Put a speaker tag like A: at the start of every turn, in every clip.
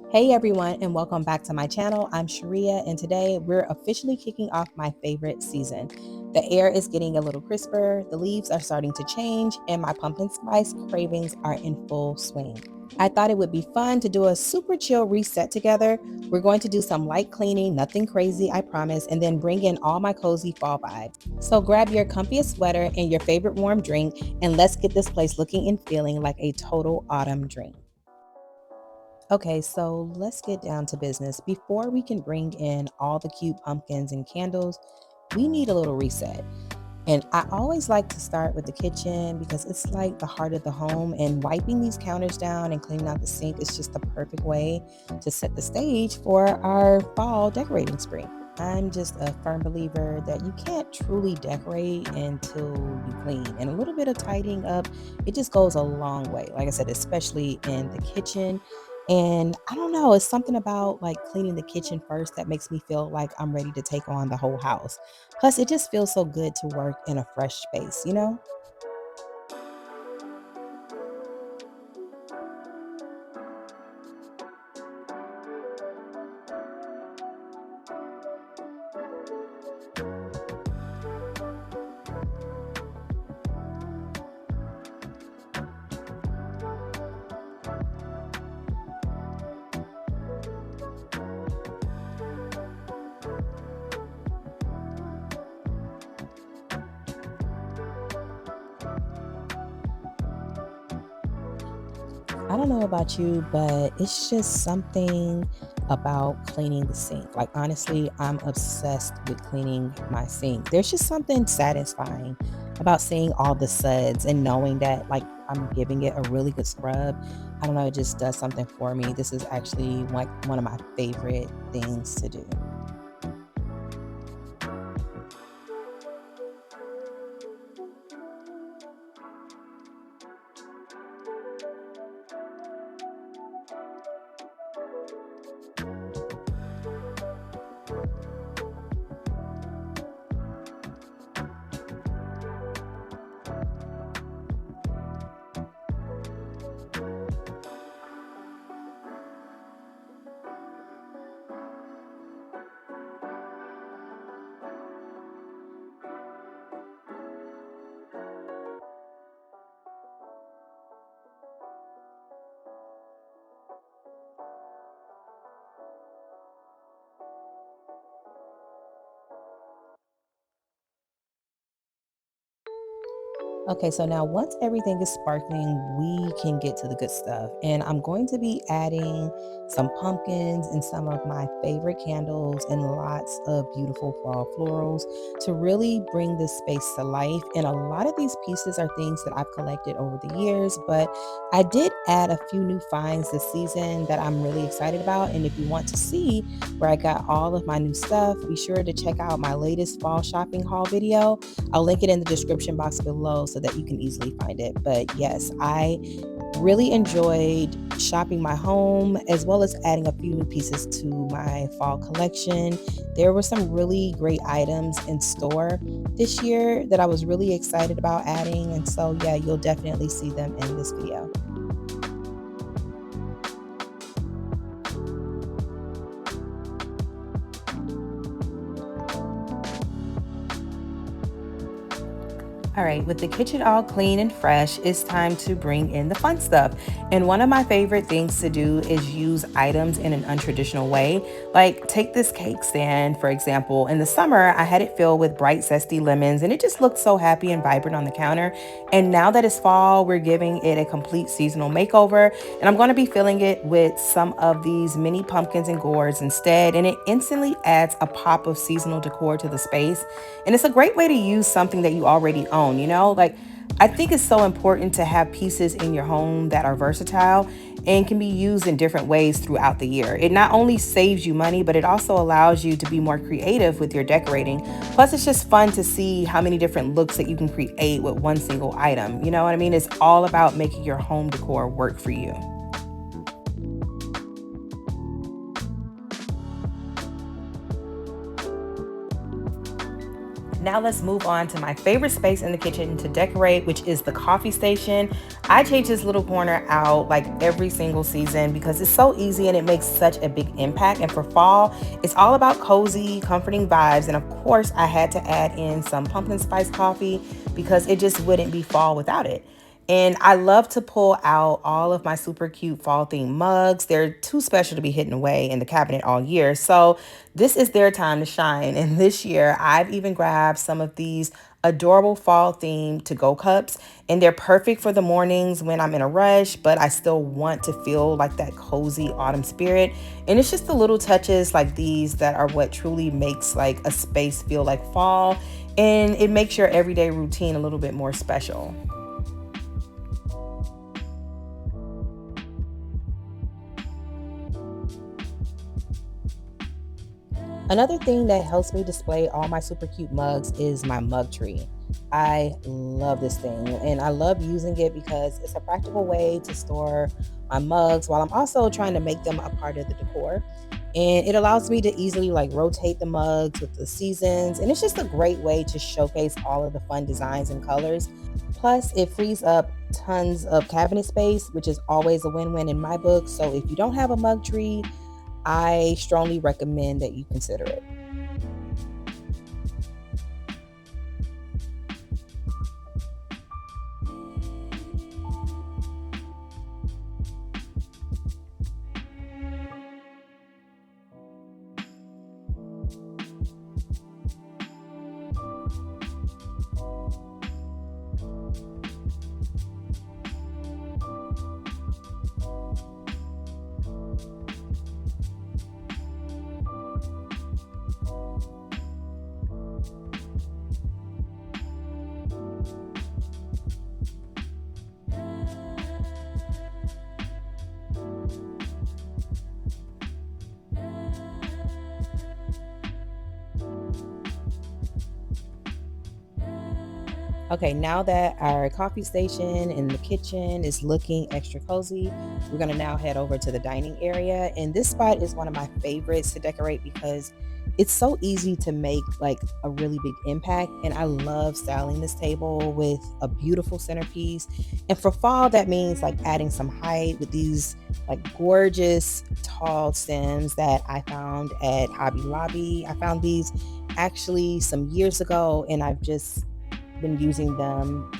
A: Hey everyone, and welcome back to my channel. I'm Sharia, and today we're officially kicking off my favorite season. The air is getting a little crisper, the leaves are starting to change, and my pumpkin spice cravings are in full swing. I thought it would be fun to do a super chill reset together. We're going to do some light cleaning, nothing crazy, I promise, and then bring in all my cozy fall vibes. So grab your comfiest sweater and your favorite warm drink, and let's get this place looking and feeling like a total autumn dream. Okay, so let's get down to business. Before we can bring in all the cute pumpkins and candles, we need a little reset. And I always like to start with the kitchen because it's like the heart of the home, and wiping these counters down and cleaning out the sink is just the perfect way to set the stage for our fall decorating spree. I'm just a firm believer that you can't truly decorate until you clean, and a little bit of tidying up, it just goes a long way. Like I said, especially in the kitchen. And I don't know, it's something about like cleaning the kitchen first that makes me feel like I'm ready to take on the whole house. Plus, it just feels so good to work in a fresh space, you know? I don't know about you, but it's just something about cleaning the sink. Like, honestly, I'm obsessed with cleaning my sink. There's just something satisfying about seeing all the suds and knowing that, like, I'm giving it a really good scrub. I don't know, it just does something for me. This is actually like one of my favorite things to do. Okay, so now once everything is sparkling, we can get to the good stuff. And I'm going to be adding some pumpkins and some of my favorite candles and lots of beautiful fall florals to really bring this space to life. And a lot of these pieces are things that I've collected over the years, but I did add a few new finds this season that I'm really excited about. And if you want to see where I got all of my new stuff, be sure to check out my latest fall shopping haul video. I'll link it in the description box below so that you can easily find it. But yes, I really enjoyed shopping my home as well as adding a few new pieces to my fall collection. There were some really great items in store this year that I was really excited about adding. And so, yeah, you'll definitely see them in this video. All right, with the kitchen all clean and fresh, it's time to bring in the fun stuff. And one of my favorite things to do is use items in an untraditional way. Like, take this cake stand, for example. In the summer, I had it filled with bright, zesty lemons, and it just looked so happy and vibrant on the counter. And now that it's fall, we're giving it a complete seasonal makeover. And I'm going to be filling it with some of these mini pumpkins and gourds instead. And it instantly adds a pop of seasonal decor to the space. And it's a great way to use something that you already own, you know? Like, I think it's so important to have pieces in your home that are versatile and can be used in different ways throughout the year. It not only saves you money, but it also allows you to be more creative with your decorating. Plus, it's just fun to see how many different looks that you can create with one single item. You know what I mean? It's all about making your home decor work for you. Now let's move on to my favorite space in the kitchen to decorate, which is the coffee station. I change this little corner out like every single season because it's so easy and it makes such a big impact. And for fall, it's all about cozy, comforting vibes. And of course, I had to add in some pumpkin spice coffee because it just wouldn't be fall without it. And I love to pull out all of my super cute fall themed mugs. They're too special to be hidden away in the cabinet all year. So this is their time to shine. And this year, I've even grabbed some of these adorable fall themed to go cups. And they're perfect for the mornings when I'm in a rush, but I still want to feel like that cozy autumn spirit. And it's just the little touches like these that are what truly makes like a space feel like fall. And it makes your everyday routine a little bit more special. Another thing that helps me display all my super cute mugs is my mug tree. I love this thing and I love using it because it's a practical way to store my mugs while I'm also trying to make them a part of the decor. And it allows me to easily like rotate the mugs with the seasons. And it's just a great way to showcase all of the fun designs and colors. Plus, it frees up tons of cabinet space, which is always a win win in my book. So if you don't have a mug tree, I strongly recommend that you consider it. Okay, now that our coffee station and the kitchen is looking extra cozy, we're gonna now head over to the dining area. And this spot is one of my favorites to decorate because it's so easy to make like a really big impact. And I love styling this table with a beautiful centerpiece. And for fall, that means like adding some height with these like gorgeous tall stems that I found at Hobby Lobby. I found these actually some years ago, and I've just been using them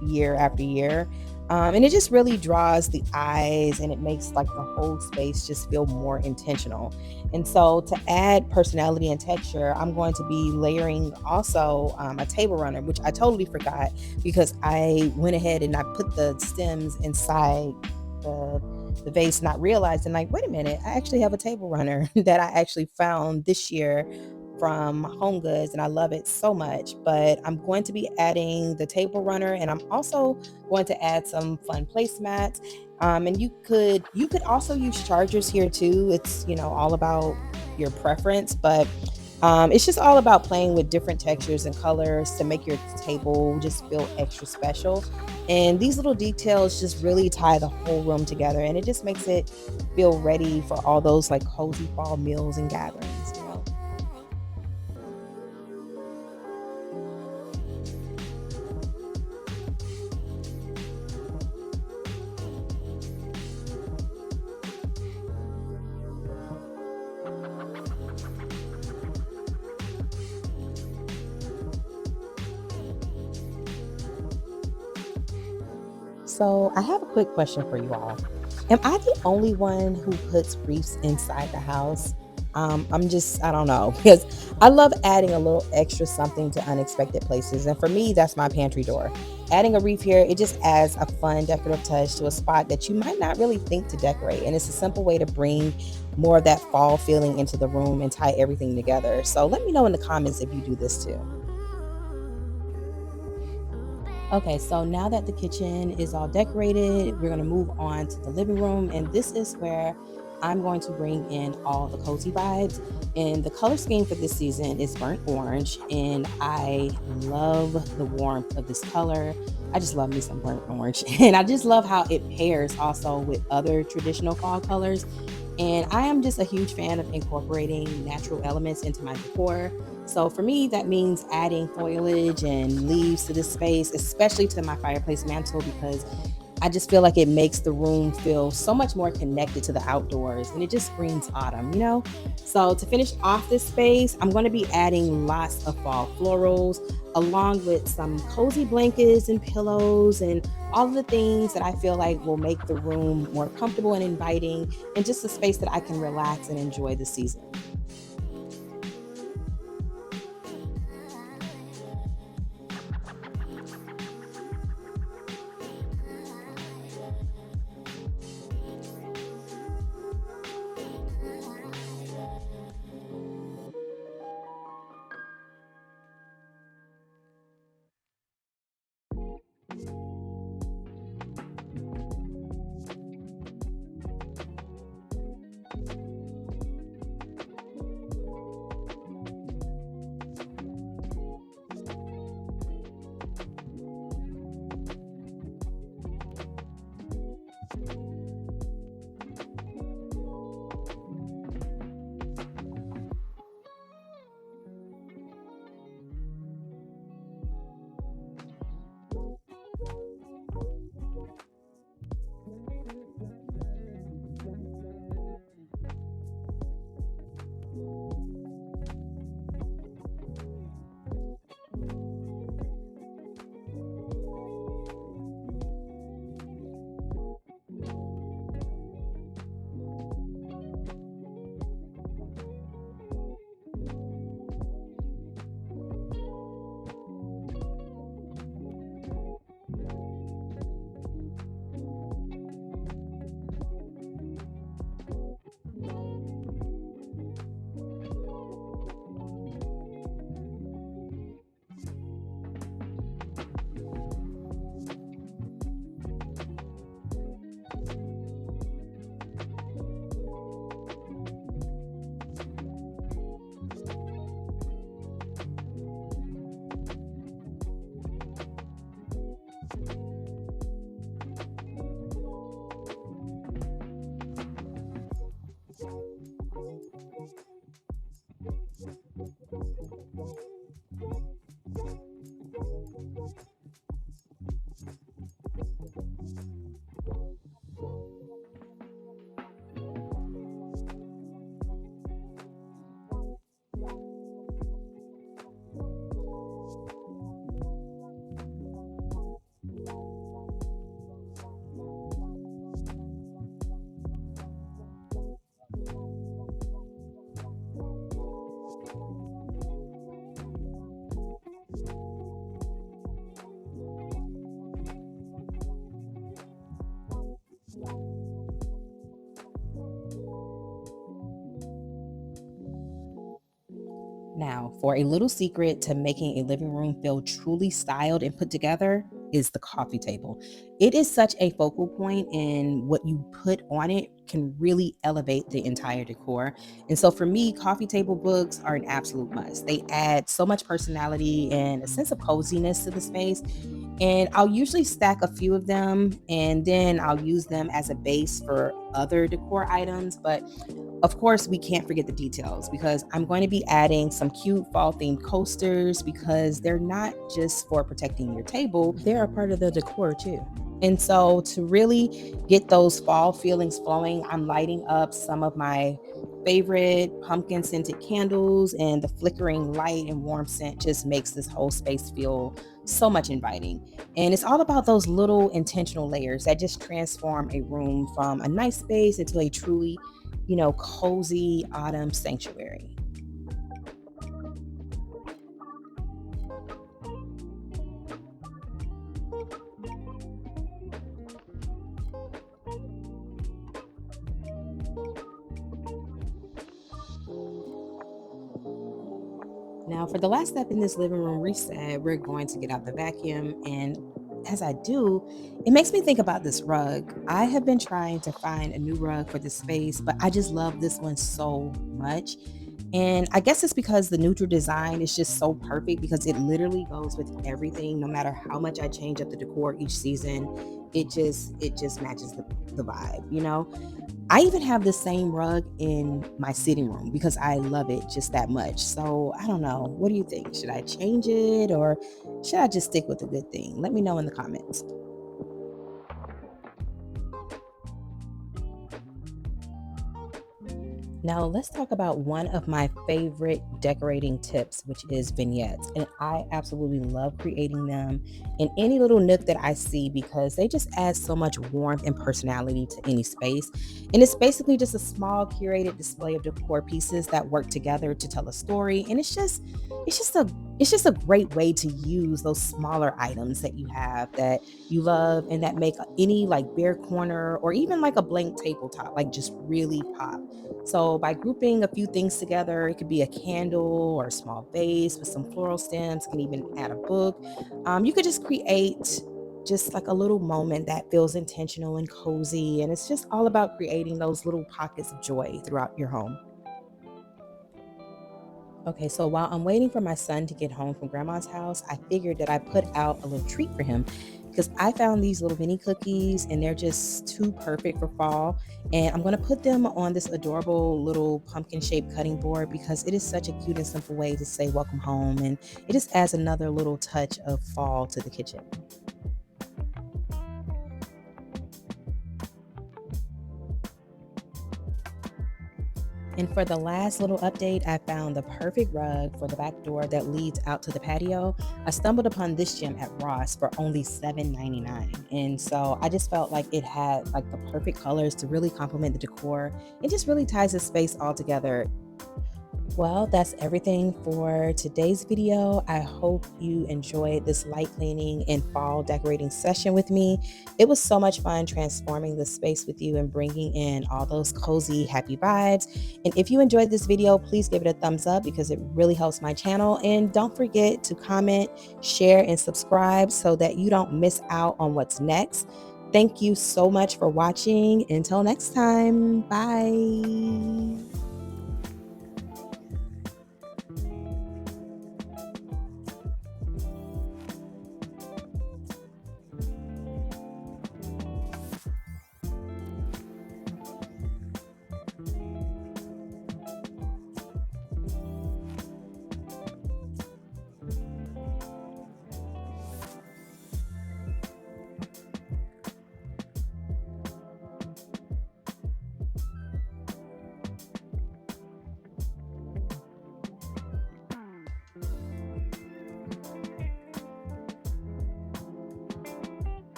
A: year after year. And it just really draws the eyes and it makes like the whole space just feel more intentional. And so to add personality and texture, I'm going to be layering also a table runner, which I totally forgot because I went ahead and I put the stems inside the vase, not realizing like, wait a minute, I actually have a table runner that I actually found this year from Home Goods and I love it so much. But I'm going to be adding the table runner and I'm also going to add some fun placemats. And you could also use chargers here too. It's all about your preference, but it's just all about playing with different textures and colors to make your table just feel extra special. And these little details just really tie the whole room together and it just makes it feel ready for all those like cozy fall meals and gatherings. So, I have a quick question for you all. Am I the only one who puts wreaths inside the house? I don't know, because I love adding a little extra something to unexpected places. And for me, that's my pantry door. Adding a wreath here, it just adds a fun decorative touch to a spot that you might not really think to decorate. And it's a simple way to bring more of that fall feeling into the room and tie everything together. So, let me know in the comments if you do this too. Okay, so now that the kitchen is all decorated, we're going to move on to the living room. And this is where I'm going to bring in all the cozy vibes. And the color scheme for this season is burnt orange. And I love the warmth of this color. I just love me some burnt orange. And I just love how it pairs also with other traditional fall colors. And I am just a huge fan of incorporating natural elements into my decor. So for me, that means adding foliage and leaves to this space, especially to my fireplace mantle, because I just feel like it makes the room feel so much more connected to the outdoors, and it just screams autumn. So to finish off this space, I'm going to be adding lots of fall florals along with some cozy blankets and pillows and all of the things that I feel like will make the room more comfortable and inviting and just a space that I can relax and enjoy the season. Now, for a little secret to making a living room feel truly styled and put together is the coffee table. It is such a focal point, and what you put on it can really elevate the entire decor. And so for me, coffee table books are an absolute must. They add so much personality and a sense of coziness to the space. And I'll usually stack a few of them and then I'll use them as a base for other decor items. But of course, we can't forget the details because I'm going to be adding some cute fall themed coasters because they're not just for protecting your table, they're a part of the decor too. And so, to really get those fall feelings flowing, I'm lighting up some of my favorite pumpkin scented candles, and the flickering light and warm scent just makes this whole space feel so much inviting. And it's all about those little intentional layers that just transform a room from a nice space into a truly cozy autumn sanctuary. Now, for the last step in this living room reset, we're going to get out the vacuum. And as I do, it makes me think about this rug. I have been trying to find a new rug for this space, but I just love this one so much. And I guess it's because the neutral design is just so perfect because it literally goes with everything. No matter how much I change up the decor each season, it just matches the vibe. I even have the same rug in my sitting room because I love it just that much. So I don't know. What do you think? Should I change it or should I just stick with the good thing? Let me know in the comments. Now, let's talk about one of my favorite decorating tips, which is vignettes. And I absolutely love creating them in any little nook that I see because they just add so much warmth and personality to any space. And it's basically just a small curated display of decor pieces that work together to tell a story. And it's just a great way to use those smaller items that you have that you love and that make any like bare corner or even like a blank tabletop like just really pop. So, by grouping a few things together, it could be a candle or a small vase with some floral stems, can even add a book. You could just create just like a little moment that feels intentional and cozy. And it's just all about creating those little pockets of joy throughout your home. Okay, so while I'm waiting for my son to get home from grandma's house, I figured that I put out a little treat for him because I found these little mini cookies and they're just too perfect for fall. And I'm going to put them on this adorable little pumpkin shaped cutting board because it is such a cute and simple way to say welcome home. And it just adds another little touch of fall to the kitchen. And for the last little update, I found the perfect rug for the back door that leads out to the patio. I stumbled upon this gem at Ross for only $7.99. And so I just felt like it had like the perfect colors to really complement the decor. It just really ties the space all together. Well, that's everything for today's video. I hope you enjoyed this light cleaning and fall decorating session with me. It was so much fun transforming the space with you and bringing in all those cozy, happy vibes. And if you enjoyed this video, please give it a thumbs up because it really helps my channel. And don't forget to comment, share, and subscribe so that you don't miss out on what's next. Thank you so much for watching. Until next time, bye.